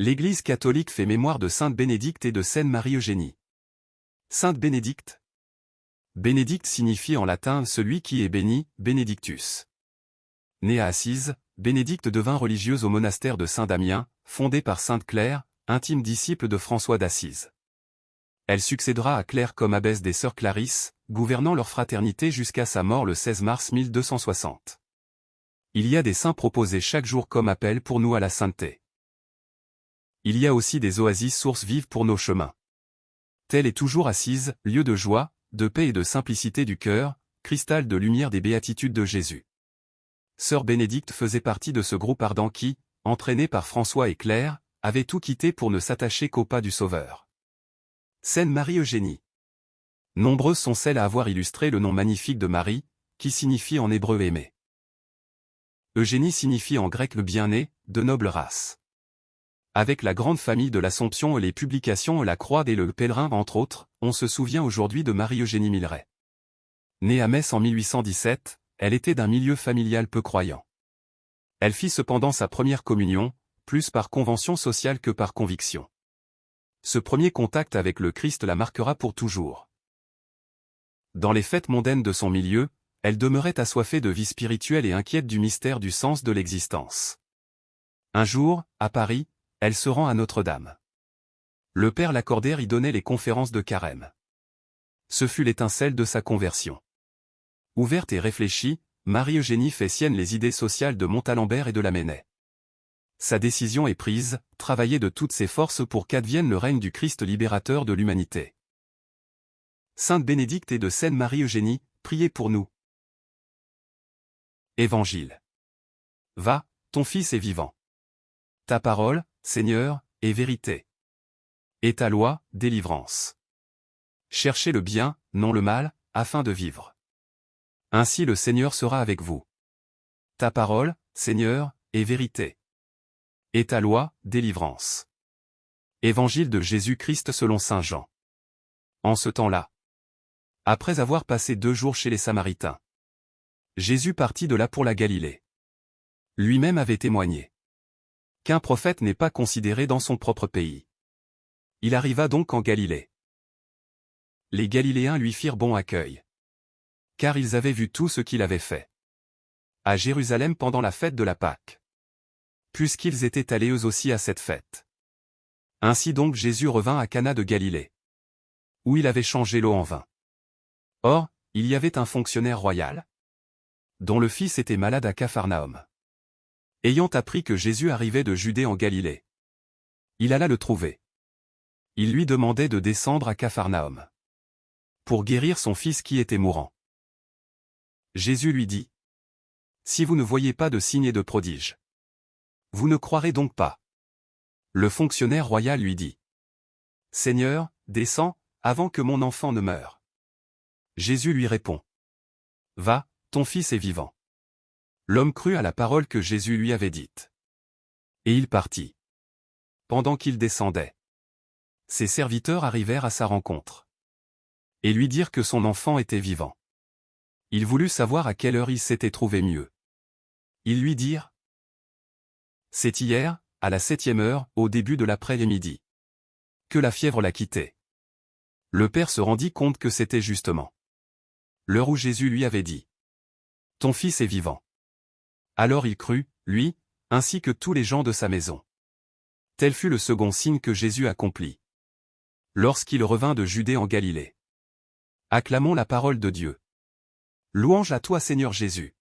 L'Église catholique fait mémoire de Sainte Bénédicte et de Sainte Marie-Eugénie. Sainte Bénédicte. Bénédicte signifie en latin « celui qui est béni », Benedictus. Née à Assise, Bénédicte devint religieuse au monastère de Saint-Damien, fondé par Sainte Claire, intime disciple de François d'Assise. Elle succédera à Claire comme abbesse des Sœurs Clarisses, gouvernant leur fraternité jusqu'à sa mort le 16 mars 1260. Il y a des saints proposés chaque jour comme appel pour nous à la sainteté. Il y a aussi des oasis sources vives pour nos chemins. Telle est toujours Assise, lieu de joie, de paix et de simplicité du cœur, cristal de lumière des béatitudes de Jésus. Sœur Bénédicte faisait partie de ce groupe ardent qui, entraîné par François et Claire, avait tout quitté pour ne s'attacher qu'au pas du Sauveur. Sainte Marie-Eugénie. Nombreuses sont celles à avoir illustré le nom magnifique de Marie, qui signifie en hébreu aimé. Eugénie signifie en grec le bien-né, de noble race. Avec la grande famille de l'Assomption et les publications La Croix et le Pèlerin entre autres, on se souvient aujourd'hui de Marie-Eugénie Milleret. Née à Metz en 1817, elle était d'un milieu familial peu croyant. Elle fit cependant sa première communion, plus par convention sociale que par conviction. Ce premier contact avec le Christ la marquera pour toujours. Dans les fêtes mondaines de son milieu, elle demeurait assoiffée de vie spirituelle et inquiète du mystère du sens de l'existence. Un jour, à Paris, elle se rend à Notre-Dame. Le père Lacordaire y donnait les conférences de Carême. Ce fut l'étincelle de sa conversion. Ouverte et réfléchie, Marie-Eugénie fait sienne les idées sociales de Montalembert et de Lamennais. Sa décision est prise, travailler de toutes ses forces pour qu'advienne le règne du Christ libérateur de l'humanité. Sainte Bénédicte et de Sainte Marie-Eugénie, priez pour nous. Évangile. Va, ton Fils est vivant. Ta parole, Seigneur, est vérité. Et ta loi, délivrance. Cherchez le bien, non le mal, afin de vivre. Ainsi le Seigneur sera avec vous. Ta parole, Seigneur, est vérité. Et ta loi, délivrance. Évangile de Jésus-Christ selon saint Jean. En ce temps-là, après avoir passé 2 jours chez les Samaritains, Jésus partit de là pour la Galilée. Lui-même avait témoigné qu'un prophète n'est pas considéré dans son propre pays. Il arriva donc en Galilée. Les Galiléens lui firent bon accueil, car ils avaient vu tout ce qu'il avait fait à Jérusalem pendant la fête de la Pâque, puisqu'ils étaient allés eux aussi à cette fête. Ainsi donc Jésus revint à Cana de Galilée, où il avait changé l'eau en vin. Or, il y avait un fonctionnaire royal, dont le fils était malade à Capharnaüm. Ayant appris que Jésus arrivait de Judée en Galilée, il alla le trouver. Il lui demandait de descendre à Capharnaüm pour guérir son fils qui était mourant. Jésus lui dit: si vous ne voyez pas de signes et de prodiges, vous ne croirez donc pas. Le fonctionnaire royal lui dit: Seigneur, descends, avant que mon enfant ne meure. Jésus lui répond: va, ton fils est vivant. L'homme crut à la parole que Jésus lui avait dite. Et il partit. Pendant qu'il descendait, ses serviteurs arrivèrent à sa rencontre et lui dirent que son enfant était vivant. Il voulut savoir à quelle heure il s'était trouvé mieux. Ils lui dirent: c'est hier, à la 7e heure, au début de l'après-midi, que la fièvre l'a quitté. Le père se rendit compte que c'était justement l'heure où Jésus lui avait dit: ton fils est vivant. Alors il crut, lui, ainsi que tous les gens de sa maison. Tel fut le second signe que Jésus accomplit lorsqu'il revint de Judée en Galilée. Acclamons la parole de Dieu. Louange à toi Seigneur Jésus.